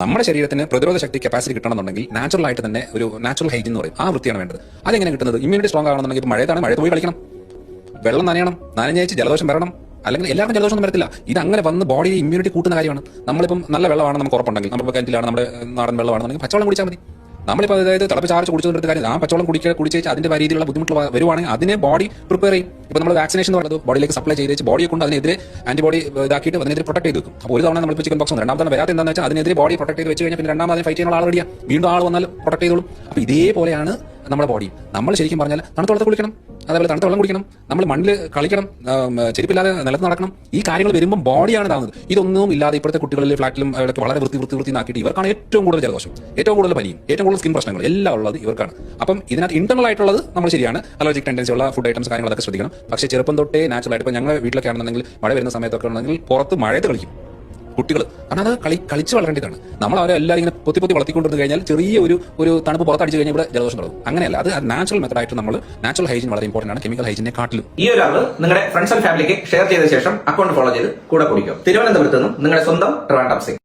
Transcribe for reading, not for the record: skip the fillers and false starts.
നമ്മുടെ ശരീരത്തിന് പ്രതിരോധ ശക്തി കപ്പാസിറ്റി കിട്ടണമെന്നുണ്ടെങ്കിൽ നാച്ചുറൽ ആയിട്ട് തന്നെ ഒരു നാച്ചുറൽ ഹൈജീൻ എന്ന് പറയും ആ വൃത്തിയാണ് വേണ്ടത്. അതെങ്ങനെ കിട്ടുന്നത്? ഇമ്മ്യൂണിറ്റി സ്ട്രോങ് ആകണമെന്നുണ്ടെങ്കിൽ ഇപ്പോൾ മഴയത്താണ്, മഴയത്ത് പോയി കളിക്കണം, വെള്ളം നനയണം, നനഞ്ഞേച്ച് ജലദോഷം വരണം. അല്ലെങ്കിൽ എല്ലാവർക്കും ജലദോഷം ഒന്നും വരത്തില്ല. ഇത് അങ്ങനെ വന്ന് ബോഡി ഇമ്മ്യൂണിറ്റി കൂട്ടുന്ന കാര്യമാണ്. നമ്മളിപ്പം നല്ല വെള്ളമാണ് നമുക്ക് ഉറപ്പുണ്ടെങ്കിൽ, നമ്മുടെ കിണറ്റിലാണ്, നമ്മുടെ നാടൻ വെള്ളമാണെന്നുണ്ടെങ്കിൽ പച്ചവെള്ളം കുടിച്ചാൽ മതി. നമ്മളിപ്പോൾ അതായത് തിളപ്പിച്ചാർച്ച് കുടിച്ചോണ്ടിരുന്ന കാര്യം ആ പച്ചവെള്ളം കുടിച്ചേച്ച് അതിന്റെ രീതിയിലുള്ള ബുദ്ധിമുട്ട് വരുവാണെങ്കിൽ അതിനെ ബോഡി പ്രിപ്പയർ ചെയ്യും. ഇപ്പോൾ നമ്മൾ വാക്സിനേഷൻ എന്ന് പറയുന്നത് ബോഡിയിലേക്ക് സപ്ലൈ ചെയ്ത് ബോഡിയെ കൊണ്ട് അതിനെതിരെ ആന്റിബോഡി ഇതാക്കിയിട്ട് അതിനെതിരെ പ്രൊട്ടക്ട് ചെയ്ത് വെക്കും. അപ്പോൾ ഒരു തവണ നമ്മൾ ചിക്കൻ ബോക്സ് രണ്ടാമത്തെ വരാത്ത എന്താണെന്ന് വെച്ചാൽ അതിനെതിരെ ബോഡി പ്രൊട്ടക്ട് ചെയ്ത് വെച്ച് കഴിഞ്ഞാൽ പിന്നെ രണ്ടാമത് ഫൈറ്റ് ചെയ്യുന്ന ആൾ റെഡിയാ, വീണ്ടും ആൾ വന്നാൽ പ്രൊട്ടക്ട് ചെയ്തോളും. അപ്പോൾ ഇതേപോലെയാണ് നമ്മുടെ ബോഡി. നമ്മൾ ശരിക്കും പറഞ്ഞാൽ തണുത്ത വെള്ളത്തിൽ കുളിക്കണം, അതേപോലെ തണുത്ത വെള്ളം കുടിക്കണം, നമ്മൾ മണ്ണിൽ കളിക്കണം, ചെരുപ്പില്ലാതെ നിലത്ത് നടക്കണം. ഈ കാര്യങ്ങൾ വരുമ്പോൾ ബോഡിയാണ് ഇതാകുന്നത്. ഇതൊന്നും ഇല്ലാതെ ഇപ്പോഴത്തെ കുട്ടികളിൽ ഫ്ലാറ്റിലും അവരൊക്കെ വളരെ വൃത്തി ആക്കിയിട്ട് ഇവർക്കാണ് ഏറ്റവും കൂടുതൽ ജലദോഷം, ഏറ്റവും കൂടുതൽ പനിയും, ഏറ്റവും കൂടുതൽ സ്കിൻ പ്രശ്നങ്ങൾ എല്ലാം ഉള്ളത് ഇവർക്കാണ്. അപ്പം ഇതിനകത്ത് ഇന്റർണൽ ആയിട്ടുള്ളത് നമ്മൾ ശരിയാണ്, അലർജിക് ടെൻഡൻസി ഉള്ള ഫുഡ് ഐറ്റംസ് കാര്യങ്ങളൊക്കെ ശ്രദ്ധിക്കണം. പക്ഷേ ചെറുപ്പം തൊട്ടേ നാച്ചുറൽ ആയിട്ട്, ഇപ്പോൾ ഞങ്ങളുടെ വീട്ടിലൊക്കെ ആണെന്നുണ്ടെങ്കിൽ മഴ വരുന്ന സമയത്തൊക്കെ ഉണ്ടെങ്കിൽ പുറത്ത് മഴയത്ത് കളിക്കും കുട്ടികൾ. കാരണം അത് കളിച്ച് വളരേണ്ടതാണ്. നമ്മൾ അവരെ എല്ലാവരും ഇങ്ങനെ പൊത്തി വളർത്തിക്കൊണ്ടിരുന്നു കഴിഞ്ഞാൽ ചെറിയ ഒരു തണുപ്പ് പുറത്തടിച്ച് കഴിഞ്ഞാൽ ഇവിടെ ജലദോഷം തുടങ്ങും. അങ്ങനെയല്ല, അത് നാച്ചുറൽ മെത്തഡായിട്ട് നമ്മൾ നാച്ചുറൽ ഹൈജീൻ വളരെ ഇമ്പോർട്ടന്റ് ആണ്, കെമിക്കൽ ഹൈജീനെ കാട്ടിലും. ഈ ഒരു അറിവ് നിങ്ങളുടെ ഫ്രണ്ട്സ് ആൻഡ് ഫാമിലിക്ക് ഷെയർ ചെയ്ത ശേഷം അക്കൗണ്ട് ഫോളോ ചെയ്ത് കൂടെ കുടിക്കും. തിരുവനന്തപുരത്ത് നിന്നും നിങ്ങളുടെ സ്വന്തം ട്രിവാൻഡ്രം സിംഗ്.